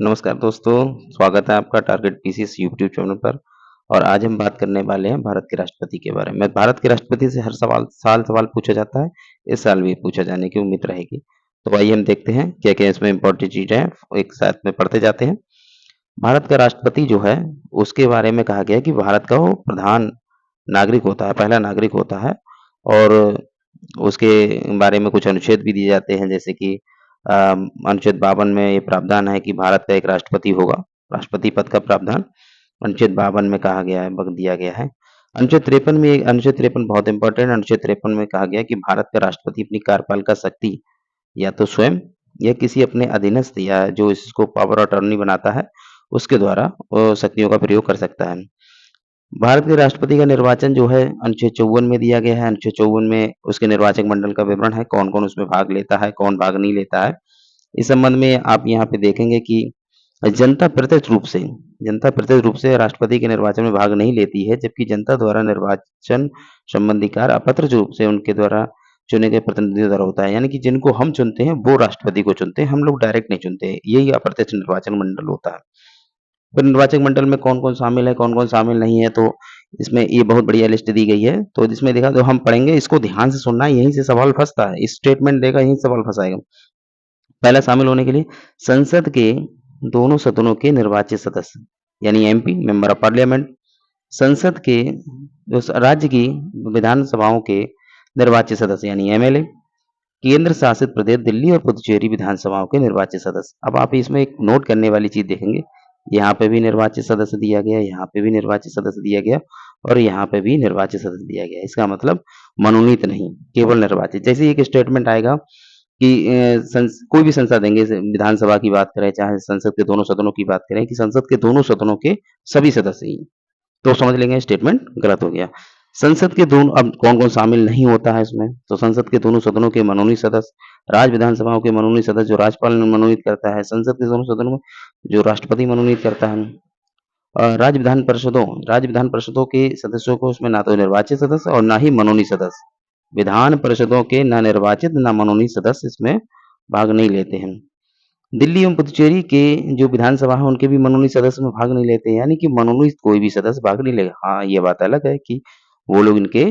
नमस्कार दोस्तों, स्वागत है आपका टारगेट पीसीएस यूट्यूब चैनल पर। और आज हम बात करने वाले हैं भारत के राष्ट्रपति के बारे में। भारत के राष्ट्रपति से हर सवाल पूछा जाता है, इस साल भी पूछा जाने की उम्मीद रहेगी। तो आइए हम देखते हैं क्या-क्या इसमें इम्पोर्टेंट चीज़ें हैं, एक साथ में पढ़ते जाते हैं। भारत का राष्ट्रपति जो है, उसके बारे में कहा गया है कि भारत का वो प्रधान नागरिक होता है, पहला नागरिक होता है। और उसके बारे में कुछ अनुच्छेद भी दिए जाते हैं, जैसे कि अ, अनुच्छेद 52 में ये प्रावधान है कि भारत का एक राष्ट्रपति होगा, राष्ट्रपति पद का प्रावधान अनुच्छेद 52 में कहा गया है, दिया गया है। अनुच्छेद 53 बहुत इंपॉर्टेंट, अनुच्छेद 53 में कहा गया है कि भारत का राष्ट्रपति अपनी कार्यपालिका शक्ति या तो स्वयं या किसी अपने अधीनस्थ या जो इसको पावर ऑफ अटॉर्नी बनाता है, उसके द्वारा शक्तियों का प्रयोग कर सकता है। भारत के राष्ट्रपति का निर्वाचन जो है अनुच्छेद 54 में दिया गया है। अनुच्छेद 54 में उसके निर्वाचक मंडल का विवरण है, कौन-कौन उसमें भाग लेता है, कौन भाग नहीं लेता है। इस संबंध में आप यहाँ पे देखेंगे कि जनता प्रत्यक्ष रूप से राष्ट्रपति के निर्वाचन में भाग नहीं लेती है, जबकि जनता द्वारा निर्वाचन संबंधी कार्य अप्रत्यक्ष रूप से उनके द्वारा चुने गए प्रतिनिधियों द्वारा होता है। यानी कि जिनको हम चुनते हैं, वो राष्ट्रपति को चुनते हैं, हम लोग डायरेक्ट नहीं चुनते। यही अप्रत्यक्ष निर्वाचन मंडल होता है। फिर निर्वाचक मंडल में कौन-कौन शामिल है, कौन-कौन शामिल नहीं है, तो इसमें ये बहुत बढ़िया लिस्ट दी गई है। तो जिसमें देखा तो हम पढ़ेंगे, इसको ध्यान से सुनना है, यहीं से सवाल फँसता है। स्टेटमेंट देगा, यहीं से सवाल फँसाएगा। पहला शामिल होने के लिए संसद के दोनों सदनों के निर्वाचित सदस्य यानी एमपी मेंबर ऑफ पार्लियामेंट, संसद के राज्य की विधानसभाओं के निर्वाचित सदस्य यानी एमएलए, केंद्र शासित प्रदेश दिल्ली और पुदुचेरी विधानसभाओं के निर्वाचित सदस्य। अब आप इसमें एक नोट करने वाली चीज देखेंगे, यहाँ पे भी निर्वाचित सदस्य दिया गया, यहाँ पे भी निर्वाचित सदस्य दिया गया और यहाँ पे भी निर्वाचित सदस्य दिया गया। इसका मतलब मनोनीत नहीं, केवल निर्वाचित। जैसे एक स्टेटमेंट आएगा कि कोई भी संसद देंगे, विधानसभा की बात करें चाहे संसद के दोनों सदनों की बात करें कि संसद के दोनों सदनों के सभी सदस्य ही, तो समझ लेंगे स्टेटमेंट गलत हो गया। संसद के दोनों, अब कौन-कौन शामिल नहीं होता है इसमें, तो संसद के दोनों सदनों के मनोनीत सदस्य, राज्य विधानसभाओं के मनोनीत सदस्य जो राज्यपाल मनोनीत करता है, संसद के दोनों सदनों में जो राष्ट्रपति मनोनीत करता है। राज्य विधान परिषदों के सदस्यों को उसमें ना तो निर्वाचित सदस्य और ना ही मनोनीत सदस्य, विधान परिषदों के ना निर्वाचित ना मनोनीत सदस्य इसमें भाग नहीं लेते हैं। दिल्ली एवं पुदुचेरी के जो विधानसभा है उनके भी मनोनीत सदस्य में भाग नहीं लेते हैं, यानी कि मनोनीत कोई भी सदस्य भाग नहीं लेगा। हाँ, ये बात अलग है कि वो लोग इनके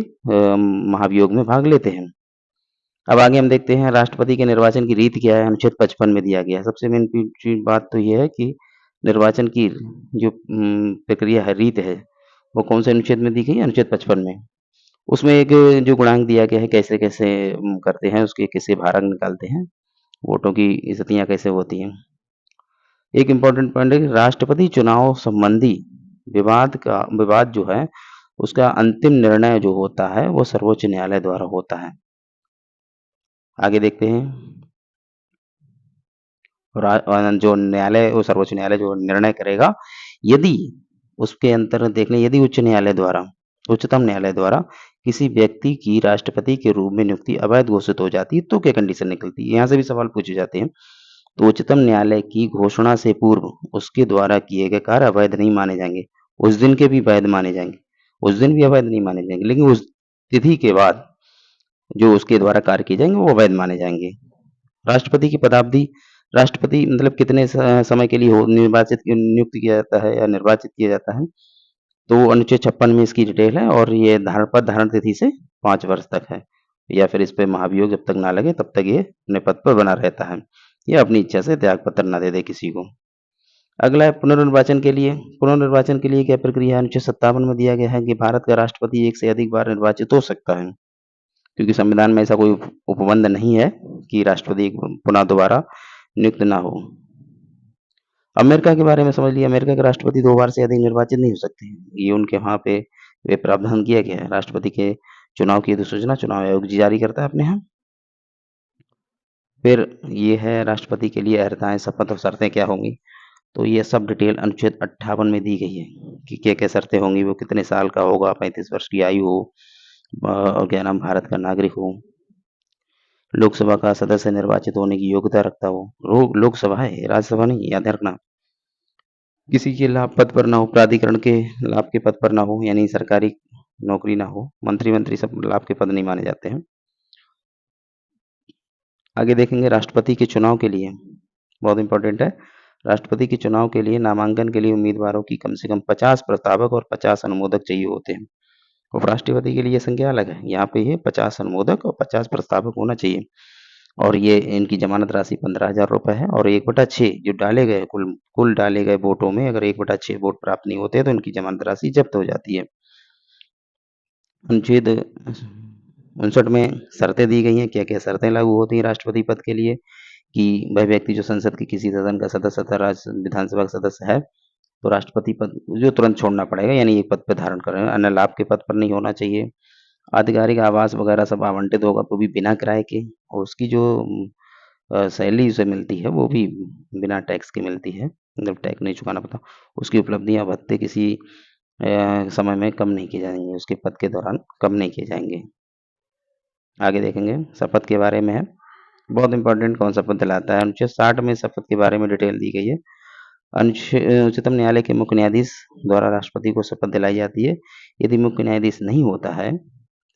महाभियोग में भाग लेते हैं। अब आगे हम देखते हैं राष्ट्रपति के निर्वाचन की रीत क्या है, अनुच्छेद 55 में दिया गया है। सबसे मेन बात तो ये है कि निर्वाचन की जो प्रक्रिया है, रीत है, वो कौन से अनुच्छेद में दी गई है? अनुच्छेद 55 में। उसमें एक जो गुणांक दिया गया है, कैसे-कैसे करते हैं, उसके कैसे भारण निकालते हैं, वोटों की स्थितियाँ कैसे होती हैं। एक इम्पोर्टेंट पॉइंट है कि राष्ट्रपति चुनाव संबंधी विवाद जो है, उसका अंतिम निर्णय जो होता है, वो सर्वोच्च न्यायालय द्वारा होता है। आगे देखते हैं। जो न्यायालय, वो सर्वोच्च न्यायालय जो निर्णय करेगा, यदि उसके अंतर्गत देख लें, यदि उच्चतम न्यायालय द्वारा किसी व्यक्ति की राष्ट्रपति के रूप में नियुक्ति अवैध घोषित हो जाती है, तो क्या कंडीशन निकलती है? यहाँ से भी सवाल पूछे जाते हैं। तो उच्चतम न्यायालय की घोषणा से पूर्व उसके द्वारा किए गए कार्य अवैध नहीं माने जाएंगे, उस दिन के भी वैध माने जाएंगे, उस दिन भी अवैध नहीं माने जाएंगे, लेकिन उस तिथि के बाद जो उसके द्वारा कार्य किए जाएंगे वो अवैध माने जाएंगे। राष्ट्रपति की पदावधि, राष्ट्रपति मतलब कितने समय के लिए नियुक्त किया जाता है या निर्वाचित किया जाता है, तो अनुच्छेद 56 में इसकी डिटेल है और ये पद धारण तिथि से 5 वर्ष तक है, या फिर इस पे महाभियोग जब तक ना लगे तब तक ये अपने पद पर बना रहता है, या अपनी इच्छा से त्याग पत्र ना दे किसी को। अगला है पुनर्निर्वाचन के लिए। पुनर्निर्वाचन के लिए क्या प्रक्रिया है? अनुच्छेद 57 में दिया गया है कि भारत का राष्ट्रपति एक से अधिक बार निर्वाचित हो सकता है, क्योंकि संविधान में ऐसा कोई उपबंध नहीं है कि राष्ट्रपति पुनः दोबारा नियुक्त ना हो। अमेरिका के बारे में समझ लिया, अमेरिका के राष्ट्रपति 2 बार से अधिक निर्वाचित नहीं हो सकते हैं। ये उनके वहाँ पे ये प्रावधान किया गया है। राष्ट्रपति के चुनाव की अधिसूचना चुनाव आयोग जारी करता है अपने यहाँ। फिर ये है राष्ट्रपति के लिए अर्हताएं, शपथ और शर्तें क्या होंगी, तो ये सब डिटेल अनुच्छेद 58 में दी गई है कि क्या-क्या शर्तें होंगी, वो कितने साल का होगा, 35 वर्ष की आयु हो और क्या नाम भारत का नागरिक हो, लोकसभा का सदस्य निर्वाचित होने की योग्यता रखता हो। लोकसभा है, राज्यसभा नहीं, याद रखना। किसी के लाभ पद पर ना हो, प्राधिकरण के लाभ के पद पर ना हो, यानी सरकारी नौकरी ना हो, मंत्री सब लाभ के पद नहीं माने जाते हैं। आगे देखेंगे राष्ट्रपति के चुनाव के लिए, बहुत इंपॉर्टेंट है। राष्ट्रपति के चुनाव के लिए नामांकन के लिए उम्मीदवारों की कम से कम 50 प्रस्तावक और 50 अनुमोदक चाहिए होते हैं। उपराष्ट्रपति के लिए ये संख्या अलग है। यहाँ पे ये 50 अनुमोदक और 50 प्रस्तावक होना चाहिए। और ये इनकी जमानत राशि 15,000 रुपए है और 1/6 जो डाले गए कुल डाले गए वोटों में अगर 1/6 वोट प्राप्त नहीं होते तो इनकी जमानत राशि जब्त हो जाती है। अनुच्छेद 59 में शर्तें दी गई हैं। क्या-क्या शर्तें लागू होती हैं राष्ट्रपति पद के लिए कि वह व्यक्ति जो संसद के किसी सदन का सदस्य तथा राज्य विधानसभा का सदस्य है, तो राष्ट्रपति पद जो तुरंत छोड़ना पड़ेगा, यानी एक पद पे धारण कर रहे हैं, अन्य लाभ के पद पर नहीं होना चाहिए। आधिकारिक आवास वगैरह सब आवंटित होगा तो भी बिना किराए के, और उसकी जो सैलरी उसे मिलती है वो भी बिना टैक्स के मिलती है, मतलब टैक्स नहीं चुकाना पड़ता। उसकी उपलब्धियां भत्ते किसी समय में कम नहीं किए जाएंगे, उसके पद के दौरान कम नहीं किए जाएंगे। आगे देखेंगे शपथ के बारे में है, बहुत इंपॉर्टेंट कौन शपथ दिलाता है। अनुच्छेद 60 में शपथ के बारे में डिटेल दी गई है। उच्चतम न्यायालय के मुख्य न्यायाधीश द्वारा राष्ट्रपति को शपथ दिलाई जाती है। यदि मुख्य न्यायाधीश नहीं होता है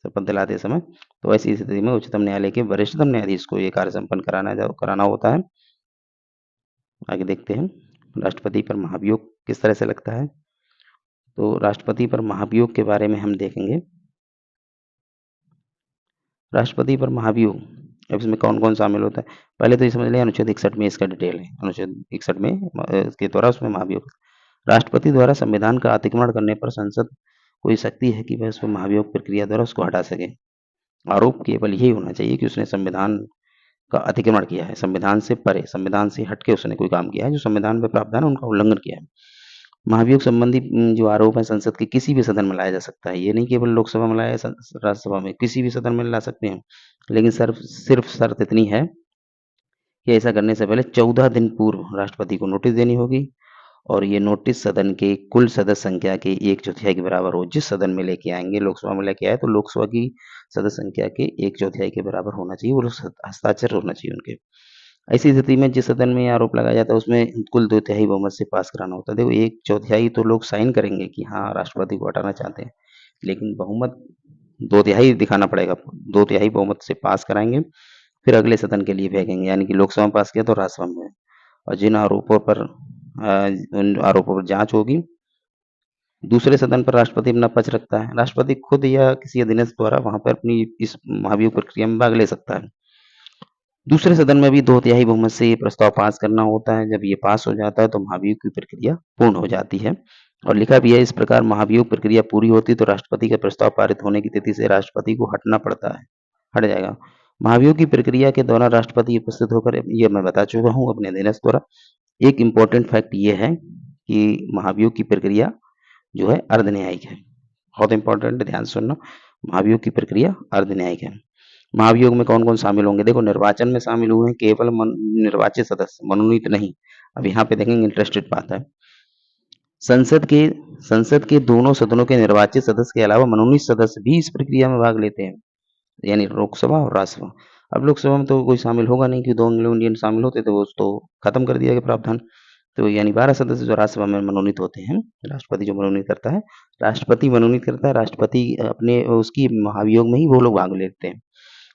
शपथ दिलाते समय, तो ऐसी स्थिति में उच्चतम न्यायालय के वरिष्ठतम न्यायाधीश को ये कार्य संपन्न कराना होता है। आगे देखते हैं राष्ट्रपति पर महाभियोग किस तरह से लगता है। तो राष्ट्रपति पर महाभियोग के बारे में हम देखेंगे। राष्ट्रपति पर महाभियोग, अब इसमें कौन कौन शामिल होता है। पहले तो ये समझ लें अनुच्छेद 61 में इसका डिटेल है। अनुच्छेद 61 में इसके द्वारा उसमें महाभियोग, राष्ट्रपति द्वारा संविधान का अतिक्रमण करने पर संसद को ये शक्ति है कि वह उस पर महाभियोग प्रक्रिया द्वारा उसको हटा सके। आरोप केवल यही होना चाहिए कि उसने संविधान का अतिक्रमण किया है, संविधान से परे, संविधान से हटके उसने कोई काम किया है, जो संविधान में प्रावधान है उनका उल्लंघन किया है। महाभियोग संबंधी जो आरोप है संसद के किसी भी सदन में लाया जा सकता है। ये नहीं केवल लोकसभा में लाया, राज्यसभा में, किसी भी सदन में ला सकते हैं। लेकिन सिर्फ शर्त इतनी है कि ऐसा करने से पहले 14 दिन पूर्व राष्ट्रपति को नोटिस देनी होगी और ये नोटिस सदन के कुल सदस्य संख्या के 1/4 के बराबर हो। जिस सदन में लेके आएंगे, लोकसभा में लेके आए तो लोकसभा की सदस्य संख्या के 1/4 के बराबर होना चाहिए, वो हस्ताक्षर होना चाहिए उनके। ऐसी स्थिति में जिस सदन में आरोप लगाया जाता है उसमें कुल 2/3 बहुमत से पास कराना होता है। देखो 1/4 तो लोग साइन करेंगे कि हाँ राष्ट्रपति को हटाना चाहते हैं, लेकिन बहुमत 2/3 दिखाना पड़ेगा। 2/3 बहुमत से पास कराएंगे, फिर अगले सदन के लिए भेजेंगे, यानी कि लोकसभा में पास किया तो राज्यसभा में। और जिन आरोपों पर उन आरोपों पर जांच होगी, दूसरे सदन पर राष्ट्रपति अपना पक्ष रखता है। राष्ट्रपति खुद या किसी अधीनस्थ द्वारा वहां पर अपनी इस महाभियोग प्रक्रिया में भाग ले सकता है। दूसरे सदन में भी 2/3 बहुमत से ये प्रस्ताव पास करना होता है। जब ये पास हो जाता है तो महाभियोग की प्रक्रिया पूर्ण हो जाती है। और लिखा भी है इस प्रकार महाभियोग प्रक्रिया पूरी होती तो राष्ट्रपति का प्रस्ताव पारित होने की तिथि से राष्ट्रपति को हटना पड़ता है, हट जाएगा। महाभियोग की प्रक्रिया के दौरान राष्ट्रपति उपस्थित होकर, ये मैं बता चुका हूँ अपने अधीनस्थ द्वारा। एक इम्पोर्टेंट फैक्ट ये है कि महाभियोग की प्रक्रिया जो है अर्ध न्यायिक है। बहुत इंपॉर्टेंट, ध्यान से सुनना। महाभियोग की प्रक्रिया अर्ध न्यायिक है। महाभियोग में कौन कौन शामिल होंगे। देखो निर्वाचन में शामिल हुए हैं केवल निर्वाचित सदस्य, मनोनीत नहीं। अब यहाँ पे देखेंगे इंटरेस्टेड बात है। संसद के दोनों सदनों के निर्वाचित सदस्य के अलावा मनोनीत सदस्य भी इस प्रक्रिया में भाग लेते हैं, यानी लोकसभा और राज्यसभा। अब लोकसभा में तो कोई शामिल होगा नहीं कि 2 एंग्लो इंडियन शामिल होते थे, वो तो खत्म कर दिया गया प्रावधान। तो यानी 12 सदस्य जो राज्यसभा में मनोनीत होते हैं, राष्ट्रपति जो मनोनीत करता है, राष्ट्रपति मनोनीत करता है, राष्ट्रपति अपने उसकी महाभियोग में ही वो लोग भाग लेते हैं,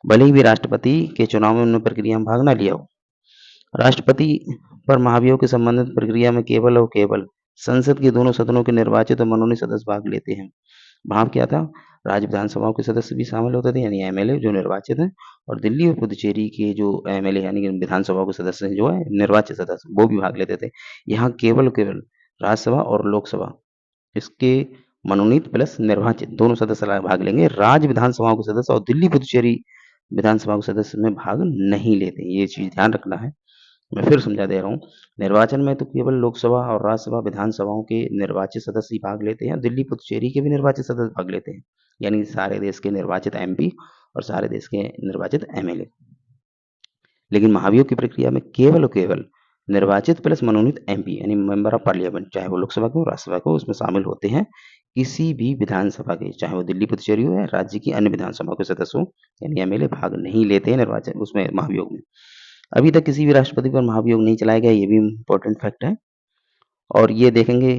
भले ही भी राष्ट्रपति के चुनाव में उन्होंने प्रक्रिया में भाग ना लिया हो। राष्ट्रपति पर महाभियोग के संबंधित प्रक्रिया में केवल और केवल संसद के दोनों सदनों के निर्वाचित और मनोनीत सदस्य भाग लेते हैं। भाव क्या था, राज्य विधानसभाओं के सदस्य भी शामिल होते थे, यानी एमएलए जो निर्वाचित हैं, और दिल्ली और पुदुचेरी के जो एमएलए यानी कि विधानसभाओं के सदस्य जो है निर्वाचित सदस्य, वो भी भाग लेते थे। यहाँ केवल केवल राज्यसभा और लोकसभा इसके मनोनीत प्लस निर्वाचित दोनों सदस्य भाग लेंगे। राज्य विधानसभाओं के सदस्य और दिल्ली पुदुचेरी विधानसभा के सदस्य में भाग नहीं लेते। ये चीज ध्यान रखना है। मैं फिर समझा दे रहा हूँ। निर्वाचन में तो केवल लोकसभा और राज्यसभा विधानसभाओं के निर्वाचित सदस्य ही भाग लेते हैं, दिल्ली पुदुचेरी के भी निर्वाचित सदस्य भाग लेते हैं, यानी सारे देश के निर्वाचित एमपी और सारे देश के निर्वाचित एमएलए। लेकिन महाभियोग की प्रक्रिया में केवल और केवल निर्वाचित प्लस मनोनीत एमपी यानी मेंबर ऑफ पार्लियामेंट, चाहे वो लोकसभा के हो राज्यसभा के हो, उसमें शामिल होते हैं। किसी भी विधानसभा के, चाहे वो दिल्ली पुदुचेरी हो या राज्य की अन्य विधानसभा के सदस्य हो, यानी एमएलए भाग नहीं लेते हैं निर्वाचन उसमें महाभियोग में। अभी तक किसी भी राष्ट्रपति पर महाभियोग नहीं चलाया गया, ये भी इम्पोर्टेंट फैक्ट है। और ये देखेंगे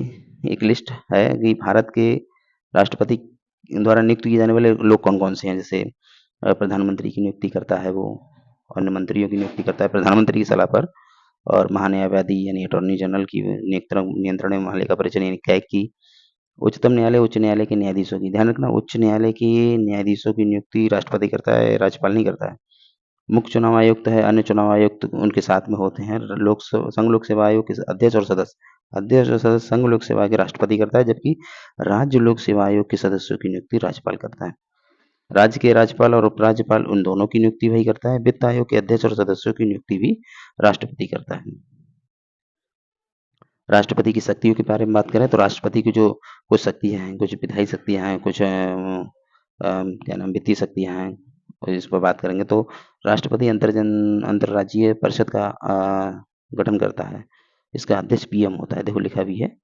एक लिस्ट है कि भारत के राष्ट्रपति द्वारा नियुक्त किए जाने वाले लोग कौन कौन से हैं। जैसे प्रधानमंत्री की नियुक्ति करता है वो, अन्य मंत्रियों की नियुक्ति करता है प्रधानमंत्री की सलाह पर, और महान्यायवादी यानी अटॉर्नी जनरल की नियंत्रण एवं महालेखा परीक्षण यानी कैग की, उच्चतम न्यायालय उच्च न्यायालय के न्यायाधीशों की। ध्यान रखना, उच्च न्यायालय के न्यायाधीशों की नियुक्ति राष्ट्रपति करता है, राज्यपाल नहीं करता है। मुख्य चुनाव आयुक्त है, अन्य चुनाव आयुक्त उनके साथ में होते हैं। संघ लोक सेवा आयोग के अध्यक्ष और सदस्य संघ लोक सेवा के राष्ट्रपति करता है, जबकि राज्य लोक सेवा आयोग के सदस्यों की नियुक्ति राज्यपाल करता है। राज्य के राज्यपाल और उपराज्यपाल उन दोनों की नियुक्ति वही करता है। वित्त आयोग के अध्यक्ष और सदस्यों की नियुक्ति भी राष्ट्रपति करता है। राष्ट्रपति की शक्तियों के बारे में बात करें तो राष्ट्रपति की जो कुछ शक्तियां हैं, कुछ विधायी शक्तियां हैं, कुछ क्या नाम वित्तीय शक्तियां हैं, और इस पर बात करेंगे तो राष्ट्रपति अंतर्राज्यीय परिषद का गठन करता है। इसका अध्यक्ष पीएम होता है। देखो लिखा भी है,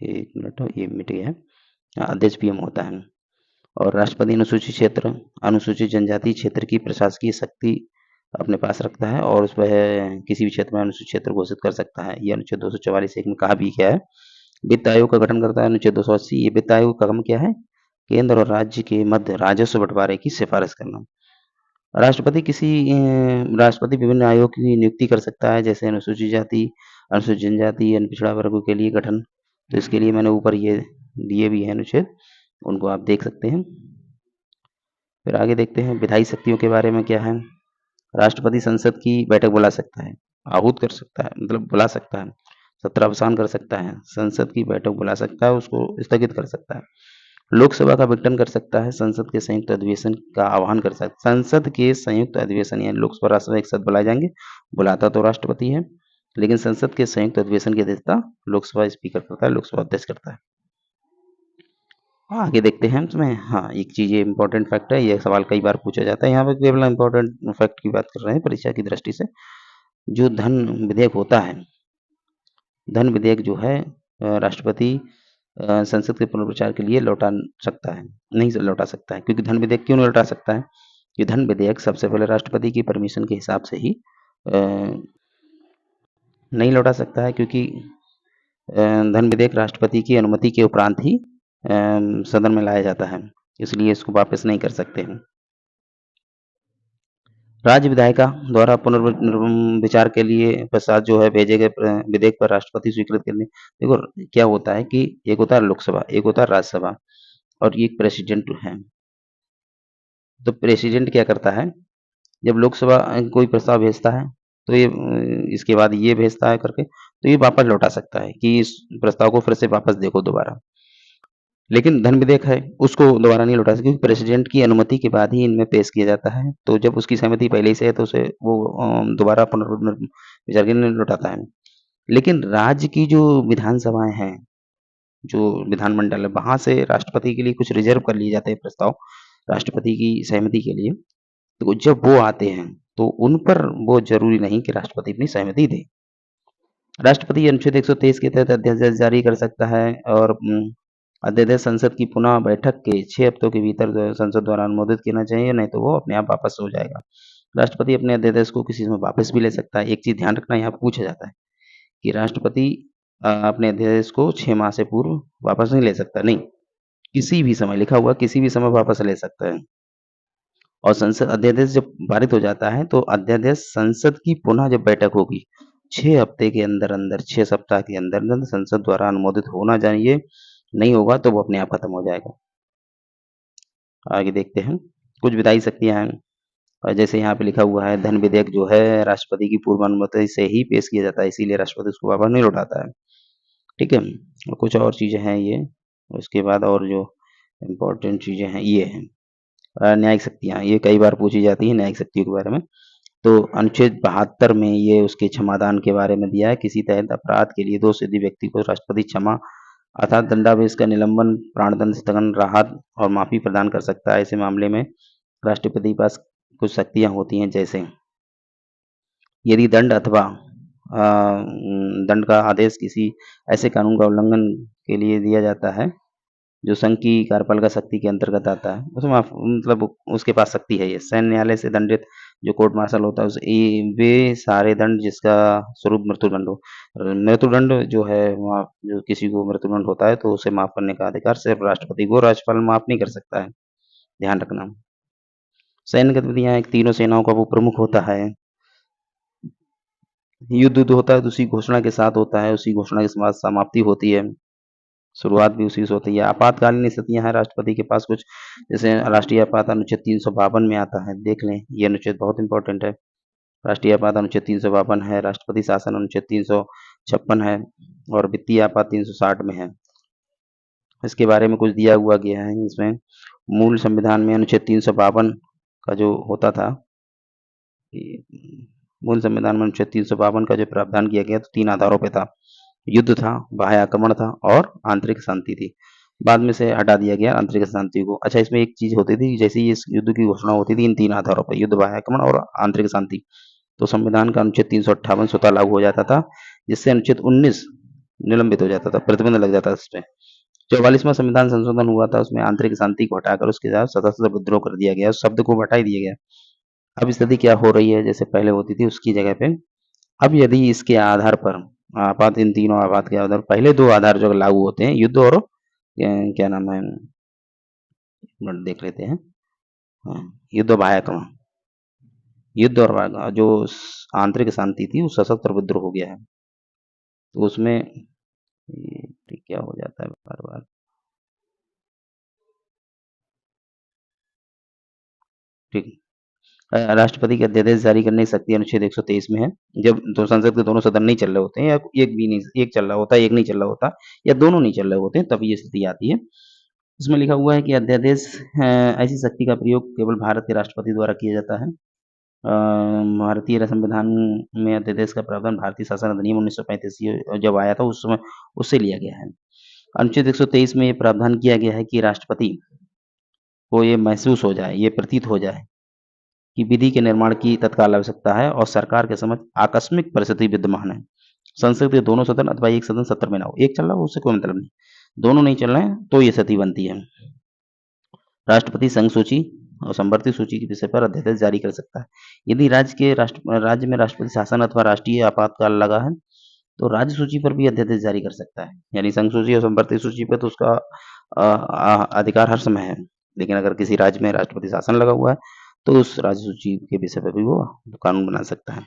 एक मिनट, ये मिट गया है। अध्यक्ष पीएम होता है। और राष्ट्रपति अनुसूचित क्षेत्र, अनुसूचित जनजाति क्षेत्र की प्रशासकीय शक्ति अपने पास रखता है और उस पर किसी भी क्षेत्र में अनुसूचित क्षेत्र घोषित कर सकता है। ये अनुच्छेद 244 एक में कहा भी क्या है। वित्त आयोग का गठन करता है अनुच्छेद 280। ये वित्त आयोग का काम क्या है? केंद्र और राज्य के मध्य राजस्व बंटवारे की सिफारिश करना। राष्ट्रपति विभिन्न आयोग की नियुक्ति कर सकता है, जैसे अनुसूचित जाति, अनुसूचित जनजाति, अन्य पिछड़ा वर्गों के लिए गठन। तो इसके लिए मैंने ऊपर ये दिए भी हैं अनुच्छेद, उनको आप देख सकते हैं। फिर आगे देखते हैं विधायी शक्तियों के बारे में क्या है। राष्ट्रपति संसद की बैठक बुला सकता है, आहूत कर सकता है, मतलब बुला सकता है, सत्रावसान कर सकता है, संसद की बैठक बुला सकता है, उसको स्थगित कर सकता है, लोकसभा का विघटन कर सकता है, संसद के संयुक्त अधिवेशन का आह्वान कर सकता है। संसद के संयुक्त अधिवेशन यानी लोकसभा राज्यसभा एक साथ बुलाए जाएंगे, बुलाता तो राष्ट्रपति है, लेकिन संसद के संयुक्त अधिवेशन की अध्यक्षता लोकसभा स्पीकर करता है, लोकसभा अध्यक्ष करता है। आगे देखते हैं इसमें। हाँ, एक चीज ये इंपॉर्टेंट फैक्ट है, ये सवाल कई बार पूछा जाता है। यहाँ पे केवल इंपॉर्टेंट फैक्ट की बात कर रहे हैं परीक्षा की दृष्टि से। जो धन विधेयक होता है, धन विधेयक जो है राष्ट्रपति संसद के पुनर्विचार के लिए लौटा सकता है, नहीं लौटा सकता है। क्योंकि धन विधेयक क्यों नहीं लौटा सकता है? कि धन विधेयक सबसे पहले राष्ट्रपति की परमिशन के हिसाब से ही नहीं लौटा सकता है, क्योंकि धन विधेयक राष्ट्रपति की अनुमति के उपरांत ही सदन में लाया जाता है, इसलिए इसको वापस नहीं कर सकते हैं। राज्य विधायिका द्वारा पुनर्विचार के लिए पश्चात जो है भेजे गए विधेयक पर राष्ट्रपति स्वीकृत करने। देखो क्या होता है कि एक होता है लोकसभा, एक होता है राज्यसभा, और ये एक प्रेसिडेंट है। तो प्रेसिडेंट क्या करता है, जब लोकसभा कोई प्रस्ताव भेजता है तो ये इसके बाद ये भेजता है करके, तो ये वापस लौटा सकता है कि इस प्रस्ताव को फिर से वापस देखो दोबारा। लेकिन धन विधेयक है, उसको दोबारा नहीं लौटा सकते, क्योंकि प्रेसिडेंट की अनुमति के बाद ही इनमें पेश किया जाता है। तो जब उसकी सहमति पहले ही से है तो उसे वो दोबारा पुनर्विचार के लिए नहीं लौटाता है। लेकिन राज्य की जो विधानसभाएं हैं, जो विधानमंडल है, वहां से राष्ट्रपति के लिए कुछ रिजर्व कर लिए जाते हैं प्रस्ताव राष्ट्रपति की सहमति के लिए। तो जब वो आते हैं तो उन पर वो जरूरी नहीं कि राष्ट्रपति अपनी सहमति दे। राष्ट्रपति अनुच्छेद 123 के तहत अध्यादेश जारी कर सकता है, और अध्यादेश संसद की पुनः बैठक के 6 हफ्तों के भीतर संसद द्वारा अनुमोदित करना चाहिए, नहीं तो वो अपने आप वापस हो जाएगा। राष्ट्रपति अपने अध्यादेश को किसी समय वापस भी ले सकता है। एक चीज ध्यान रखना, यहाँ पूछा जाता है कि राष्ट्रपति अपने अध्यादेश को 6 माह से पूर्व वापस नहीं ले सकता, नहीं, किसी भी समय, लिखा हुआ किसी भी समय वापस ले सकता है। और संसद अध्यादेश जब पारित हो जाता है तो अध्यादेश संसद की पुनः जब बैठक होगी 6 हफ्ते के अंदर अंदर, 6 सप्ताह के अंदर अंदर संसद द्वारा अनुमोदित होना चाहिए, नहीं होगा तो वो अपने आप खत्म हो जाएगा। आगे देखते हैं, कुछ विधायी शक्तियां हैं, और जैसे यहाँ पे लिखा हुआ है धन विधेयक जो है राष्ट्रपति की पूर्व अनुमति से ही पेश किया जाता है, इसीलिए राष्ट्रपति उसको वापस नहीं लौटाता है। ठीक है, और कुछ और चीजें हैं ये, उसके बाद और जो इम्पोर्टेंट चीजें हैं ये हैं न्यायिक शक्तियां, ये कई बार पूछी जाती है न्यायिक शक्तियों के बारे में। तो अनुच्छेद 72 में ये उसके क्षमादान के बारे में दिया है। किसी तहत अपराध के लिए दोषी व्यक्ति को राष्ट्रपति क्षमा अर्थात दंडावेश का निलंबन, प्राणदंड, स्थगन, राहत और माफी प्रदान कर सकता है। ऐसे मामले में राष्ट्रपति के पास कुछ शक्तियां होती हैं, जैसे यदि दंड अथवा दंड का आदेश किसी ऐसे कानून का उल्लंघन के लिए दिया जाता है जो संघ की कार्यपालिका शक्ति के अंतर्गत आता है, उसमें मतलब उसके पास शक्ति है। ये सैन्य न्यायालय से दंडित जो कोर्ट मार्शल होता है वे सारे दंड जिसका स्वरूप मृत्युदंड हो, मृत्युदंड जो है वहाँ जो किसी को मृत्युदंड होता है तो उसे माफ करने का अधिकार सिर्फ राष्ट्रपति को, राज्यपाल माफ नहीं कर सकता है, ध्यान रखना। सैन्य गतिविधियां, एक तीनों सेनाओं का वो प्रमुख होता है, युद्ध होता है तो उसी घोषणा के साथ होता है, उसी घोषणा के साथ समाप्ति होती है। शुरुआत भी उसी से होती है। आपातकालीन स्थितियाँ हैं राष्ट्रपति के पास कुछ, जैसे राष्ट्रीय आपात अनुच्छेद 352 में आता है, देख लें, ये अनुच्छेद बहुत इंपॉर्टेंट है। राष्ट्रीय आपात अनुच्छेद 352 है, राष्ट्रपति शासन अनुच्छेद 356 है और वित्तीय आपात 360 में है। इसके बारे में कुछ दिया हुआ गया है इसमें। मूल संविधान में अनुच्छेद 352 का जो होता था, मूल संविधान में अनुच्छेद 352 का जो प्रावधान किया गया तो 3 आधारों पे था। युद्ध था, बाह्य आक्रमण था और आंतरिक शांति थी। बाद में से हटा दिया गया आंतरिक शांति को। अच्छा, इसमें एक चीज होती थी, जैसे ही इस युद्ध की घोषणा होती थी इन 3 आधारों पर, युद्ध, बाह्य आक्रमण और आंतरिक शांति, तो संविधान का अनुच्छेद 358 स्वतः लागू हो जाता था, जिससे अनुच्छेद 19 निलंबित हो जाता था, प्रतिबंध लग जाता था इसपे। 44वां संविधान संशोधन हुआ था, उसमें आंतरिक शांति को हटाकर उसके साथ सशस्त्र विद्रोह कर दिया गया, उस शब्द को हटा ही दिया गया। अब स्थिति क्या हो रही है, जैसे पहले होती थी उसकी जगह पे अब यदि इसके आधार पर आपात, इन तीनों आपात के आधार, पहले 2 आधार जो लागू होते हैं, युद्ध और क्या नाम है, देख लेते हैं, युद्ध और बाह्य आक्रमण, युद्ध और जो आंतरिक शांति थी वो सशस्त्र विद्रोह हो गया है, तो उसमें ठीक क्या हो जाता है बार बार, ठीक। राष्ट्रपति के अध्यादेश जारी करने की शक्ति अनुच्छेद 123 में है। जब तो संसद के दोनों सदन नहीं चल रहे होते हैं, या एक भी नहीं, एक चल रहा होता है, एक नहीं चल रहा होता, या दोनों नहीं चल रहे होते हैं, तब ये स्थिति आती है। इसमें लिखा हुआ है कि अध्यादेश ऐसी शक्ति का प्रयोग केवल भारत के राष्ट्रपति द्वारा किया जाता है। भारतीय संविधान में अध्यादेश का प्रावधान भारतीय शासन अधिनियम 1935 जब आया था उस समय उससे लिया गया है। अनुच्छेद 123 में ये प्रावधान किया गया है कि राष्ट्रपति को ये महसूस हो जाए, ये प्रतीत हो जाए कि विधि के निर्माण की तत्काल आवश्यकता है और सरकार के समक्ष आकस्मिक परिस्थिति विद्यमान है। संसद के दोनों सदन अथवा एक सदन सत्र में ना हो, एक चल रहा हो उससे कोई मतलब नहीं, दोनों नहीं चल रहे हैं तो ये स्थिति बनती है। राष्ट्रपति संघ सूची और संवर्ती सूची के विषय पर अध्यादेश जारी कर सकता है। यदि राज्य में राष्ट्रपति शासन अथवा राष्ट्रीय आपातकाल लगा है तो राज्य सूची पर भी अध्यादेश जारी कर सकता है। यानी संघ सूची और संवर्ती सूची पे तो उसका अधिकार हर समय है, लेकिन अगर किसी राज्य में राष्ट्रपति शासन लगा हुआ है तो उस राज्य सूची के विषय पर भी वो कानून बना सकता है।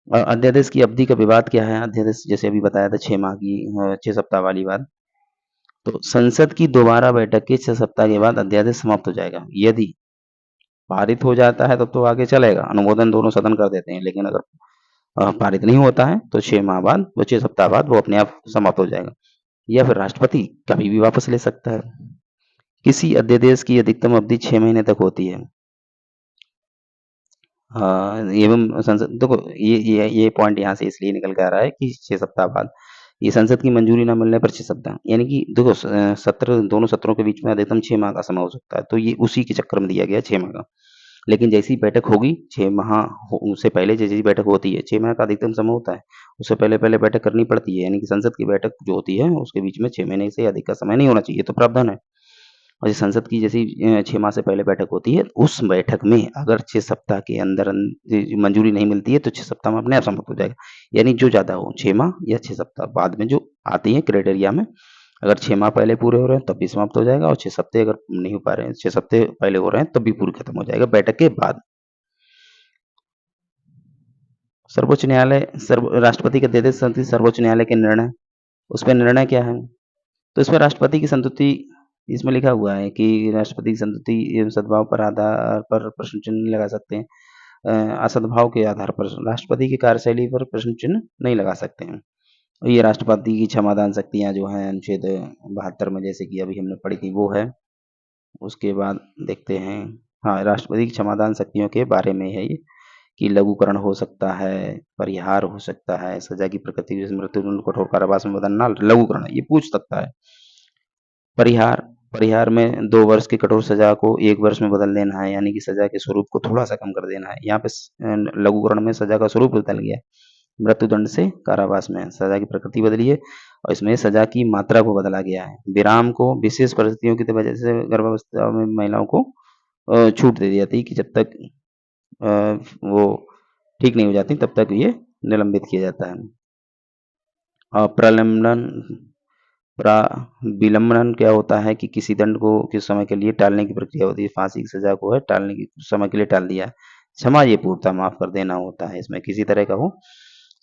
अध्यादेश की अवधि का विवाद क्या है? अध्यादेश जैसे अभी बताया था 6 माह की 6 सप्ताह वाली बात, तो संसद की दोबारा बैठक के 6 सप्ताह के बाद अध्यादेश समाप्त हो जाएगा। यदि पारित हो जाता है तब तो आगे चलेगा, अनुमोदन दोनों सदन कर देते हैं, लेकिन अगर पारित नहीं होता है तो 6 माह बाद, वो 6 सप्ताह बाद वो अपने आप समाप्त हो जाएगा, या फिर राष्ट्रपति कभी भी वापस ले सकता है। किसी अध्यादेश की अधिकतम अवधि 6 महीने तक होती है। एवं संसद, देखो ये पॉइंट यहाँ से इसलिए निकल के आ रहा है कि 6 सप्ताह बाद ये संसद की मंजूरी न मिलने पर 6 सप्ताह, यानी कि देखो सत्र, दोनों सत्रों के बीच में अधिकतम 6 माह का समय हो सकता है, तो ये उसी के चक्कर में दिया गया 6 माह का। लेकिन जैसी बैठक होगी 6 माह उससे पहले जैसी बैठक होती है, 6 माह का अधिकतम समय होता है, उससे पहले बैठक करनी पड़ती है, यानी कि संसद की बैठक जो होती है उसके बीच में 6 महीने से अधिक का समय नहीं होना चाहिए, तो प्रावधान है। और ये संसद की जैसी 6 माह से पहले बैठक होती है, उस बैठक में अगर 6 सप्ताह के अंदर मंजूरी नहीं मिलती है तो 6 सप्ताह में अपने आप समाप्त हो जाएगा। यानी जो ज़्यादा हो 6 माह या 6 सप्ताह बाद में जो आती है क्राइटेरिया में, अगर 6 माह पहले पूरे हो रहे हैं तब भी समाप्त हो जाएगा, और 6 सप्ते अगर नहीं हो पा रहे हैं, 6 सप्ते पहले हो रहे हैं तब भी पूरी खत्म हो जाएगा बैठक के बाद। सर्वोच्च न्यायालय राष्ट्रपति के अध्यादेश संबंधी सर्वोच्च न्यायालय के निर्णय, उस पर निर्णय क्या है? तो इसमें राष्ट्रपति की संतुष्टि, इसमें लिखा हुआ है कि राष्ट्रपति की संतुष्टि एवं सद्भाव पर आधार पर प्रश्न चिन्ह नहीं लगा सकते हैं। असद्भाव के आधार पर राष्ट्रपति की कार्यशैली पर प्रश्न चिन्ह नहीं लगा सकते हैं। ये राष्ट्रपति की क्षमादान शक्तियां जो हैं अनुच्छेद 72 में, जैसे कि अभी हमने पढ़ी थी, वो है। उसके बाद देखते हैं, हाँ, राष्ट्रपति की क्षमादान शक्तियों के बारे में है ये, कि लघुकरण हो सकता है, परिहार हो सकता है, सजा की प्रकृति जैसे मृत्युदंड, कठोर कारावास में बदलना, लघुकरण ये पूछ सकता है। परिहार में 2 वर्ष की कठोर सजा को 1 वर्ष में बदल देना है, यानी कि सजा के स्वरूप को थोड़ा-सा कम कर देना है। यहाँ पे लघुकरण में सजा का स्वरूप बदल गया है। मृत्युदंड से कारावास में सजा की प्रकृति बदली है, और इसमें सजा की मात्रा को बदला गया है। विराम को विशेष परिस्थितियों की वजह से गर्भावस्था में महिलाओं को छूट दे दी जाती है कि जब तक वो ठीक नहीं हो जाती तब तक ये निलंबित किया जाता है। और विलंबन क्या होता है कि किसी दंड को किस समय के लिए टालने की प्रक्रिया होती है। फांसी की सजा को है टालने की, समय के लिए टाल दिया। क्षमा ये पूर्णतः माफ कर देना होता है, इसमें किसी तरह का हो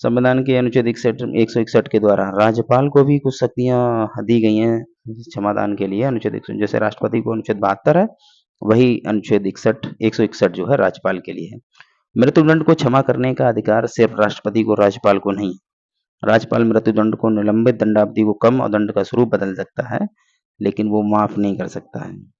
संविधान के अनुच्छेद 161 के द्वारा राज्यपाल को भी कुछ शक्तियाँ दी गई हैं क्षमादान के लिए। अनुच्छेद 100 जैसे राष्ट्रपति को अनुच्छेद 72 है, वही अनुच्छेद 161 जो है राज्यपाल के लिए है। मृत्युदंड को क्षमा करने का अधिकार सिर्फ राष्ट्रपति को, राज्यपाल को नहीं। राज्यपाल मृत्युदंड को निलंबित दंडावधि को कम और दंड का स्वरूप बदल सकता है, लेकिन वो माफ नहीं कर सकता है।